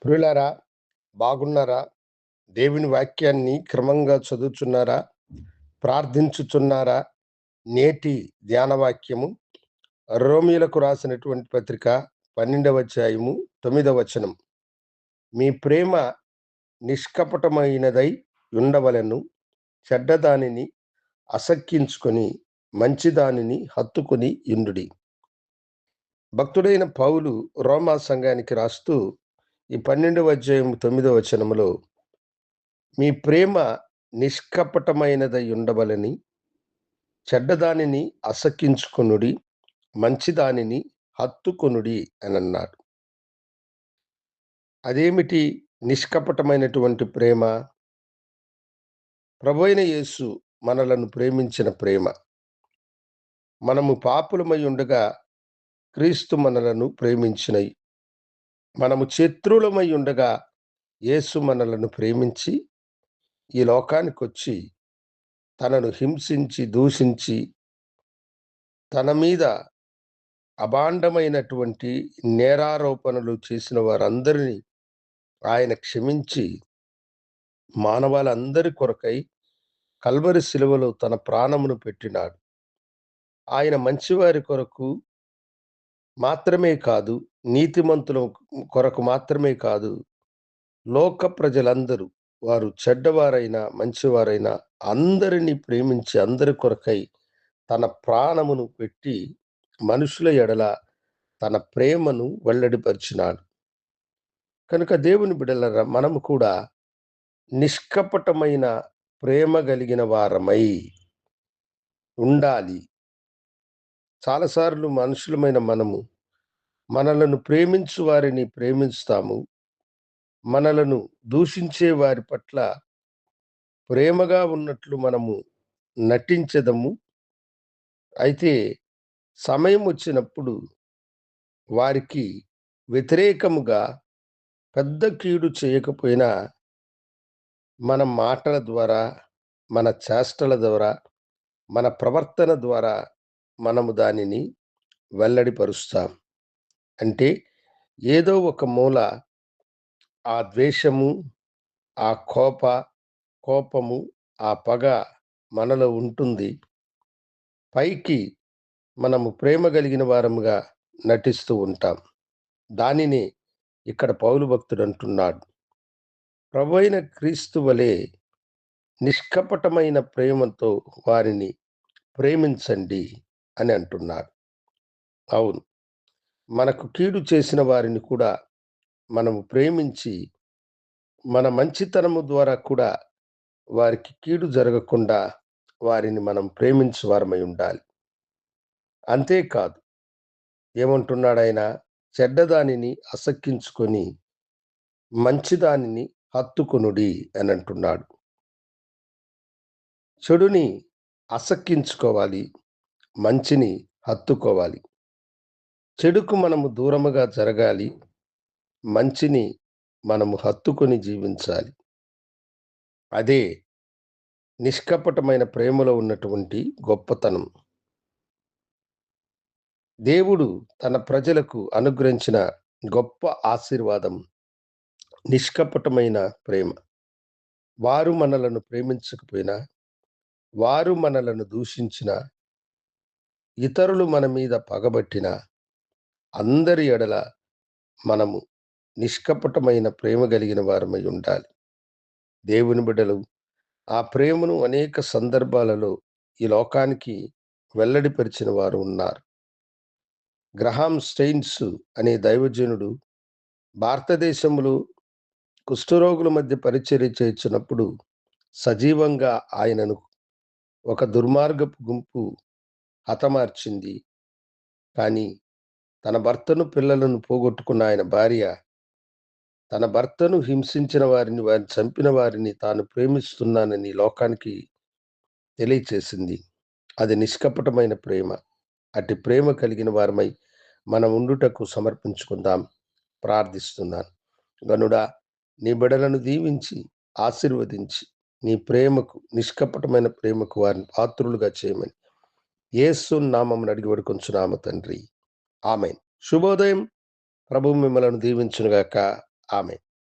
ప్రియులారా, బాగున్నారా? దేవుని వాక్యాన్ని క్రమంగా చదువుచున్నారా? ప్రార్థించుచున్నారా? నేటి ధ్యాన వాక్యము రోమీయులకు రాసినటువంటి పత్రిక 12వ అధ్యాయము 9వ వచనం. మీ ప్రేమ నిష్కపటమైనదై ఉండవలెను, చెడ్డదానిని అసక్కించుకొని మంచిదానిని హత్తుకొని యుండుడి. భక్తుడైన పౌలు రోమా సంఘానికి రాస్తూ ఈ 12వ అధ్యాయం 9వ వచనములో మీ ప్రేమ నిష్కపటమైనదై ఉండవలని, చెడ్డదానిని అసక్కించుకొనుడి, మంచిదానిని హత్తుకొనుడి అని అన్నాడు. అదేమిటి నిష్కపటమైనటువంటి ప్రేమ? ప్రభువైన యేసు మనలను ప్రేమించిన ప్రేమ. మనము పాపులమై ఉండగా క్రీస్తు మనలను ప్రేమించినయి. మనము శత్రువులమై ఉండగా యేసు మనలను ప్రేమించి ఈ లోకానికొచ్చి తనను హింసించి దూషించి తన మీద అభాండమైనటువంటి నేరారోపణలు చేసిన వారందరినీ ఆయన క్షమించి మానవాళందరి కొరకై కల్వరి శిలువలో తన ప్రాణమును పెట్టినాడు. ఆయన మంచివారి కొరకు మాత్రమే కాదు, నీతిమంతుల కొరకు మాత్రమే కాదు, లోక ప్రజలందరూ, వారు చెడ్డవారైనా మంచివారైనా అందరినీ ప్రేమించి అందరి కొరకై తన ప్రాణమును పెట్టి మనుషుల ఎడల తన ప్రేమను వెల్లడిపరిచినాడు. కనుక దేవుని బిడ్డలారా, మనము కూడా నిష్కపటమైన ప్రేమ కలిగిన వారమై ఉండాలి. చాలాసార్లు మనుషులమైన మనలను ప్రేమించు వారిని ప్రేమిస్తాము, మనలను దూషించే వారి పట్ల ప్రేమగా ఉన్నట్లు మనము నటించదము. అయితే సమయం వచ్చినప్పుడు వారికి వ్యతిరేకముగా పెద్ద కీడు చేయకపోయినా మన మాటల ద్వారా, మన చేష్టల ద్వారా, మన ప్రవర్తన ద్వారా మనము దానిని వెల్లడిపరుస్తాం. అంటే ఏదో ఒక మూల ఆ ద్వేషము, ఆ కోపము, ఆ పగ మనలో ఉంటుంది. పైకి మనము ప్రేమ కలిగిన వారముగా నటిస్తూ ఉంటాం. దానిని ఇక్కడ పౌలు భక్తుడు అంటున్నాడు, ప్రభువైన క్రీస్తు వలె నిష్కపటమైన ప్రేమతో వారిని ప్రేమించండి అని అంటున్నాడు. అవును, మనకు కీడు చేసిన వారిని కూడా మనము ప్రేమించి మన మంచితనము ద్వారా కూడా వారికి కీడు జరగకుండా వారిని మనం ప్రేమించు వారమై ఉండాలి. అంతేకాదు, ఏమంటున్నాడు ఆయన? చెడ్డదానిని అసక్కించుకొని మంచిదానిని హత్తుకొనుడి అని అంటున్నాడు. చెడుని అసక్కించుకోవాలి, మంచిని హత్తుకోవాలి. చెడుకు మనము దూరముగా జరగాలి, మంచిని మనము హత్తుకొని జీవించాలి. అదే నిష్కపటమైన ప్రేమలో ఉన్నటువంటి గొప్పతనం. దేవుడు తన ప్రజలకు అనుగ్రహించిన గొప్ప ఆశీర్వాదం నిష్కపటమైన ప్రేమ. వారు మనలను ప్రేమించకపోయినా, వారు మనలను దూషించినా, ఇతరులు మన మీద పగబట్టిన అందరి ఎడల మనము నిష్కపటమైన ప్రేమ కలిగిన వారమై ఉండాలి. దేవుని బిడ్డలు ఆ ప్రేమను అనేక సందర్భాలలో ఈ లోకానికి వెల్లడిపరిచిన వారు ఉన్నారు. గ్రహాం స్టెయిన్స్ అనే దైవజనుడు భారతదేశంలో కుష్ఠరోగుల మధ్య పరిచర్య చేయించినప్పుడు సజీవంగా ఆయనను ఒక దుర్మార్గపు గుంపు హతమార్చింది. కానీ తన భర్తను, పిల్లలను పోగొట్టుకున్న ఆయన భార్య తన భర్తను హింసించిన వారిని చంపిన వారిని తాను ప్రేమిస్తున్నానని లోకానికి తెలియచేసింది. అది నిష్కపటమైన ప్రేమ. అట్టి ప్రేమ కలిగిన వారమై మనం ఉండుటకు సమర్పించుకుందాం. ప్రార్థిస్తున్నాను. గనుడా, నీ బిడ్డలను దీవించి ఆశీర్వదించి నీ ప్రేమకు, నిష్కపటమైన ప్రేమకు వారిని పాత్రులుగా చేయమని యేసు నామమున అడిగి వేడుకొంచున్నాము తండ్రి. ఆమేన్. శుభోదయం. ప్రభువు మిమ్మలను దీవించునుగాక. ఆమేన్.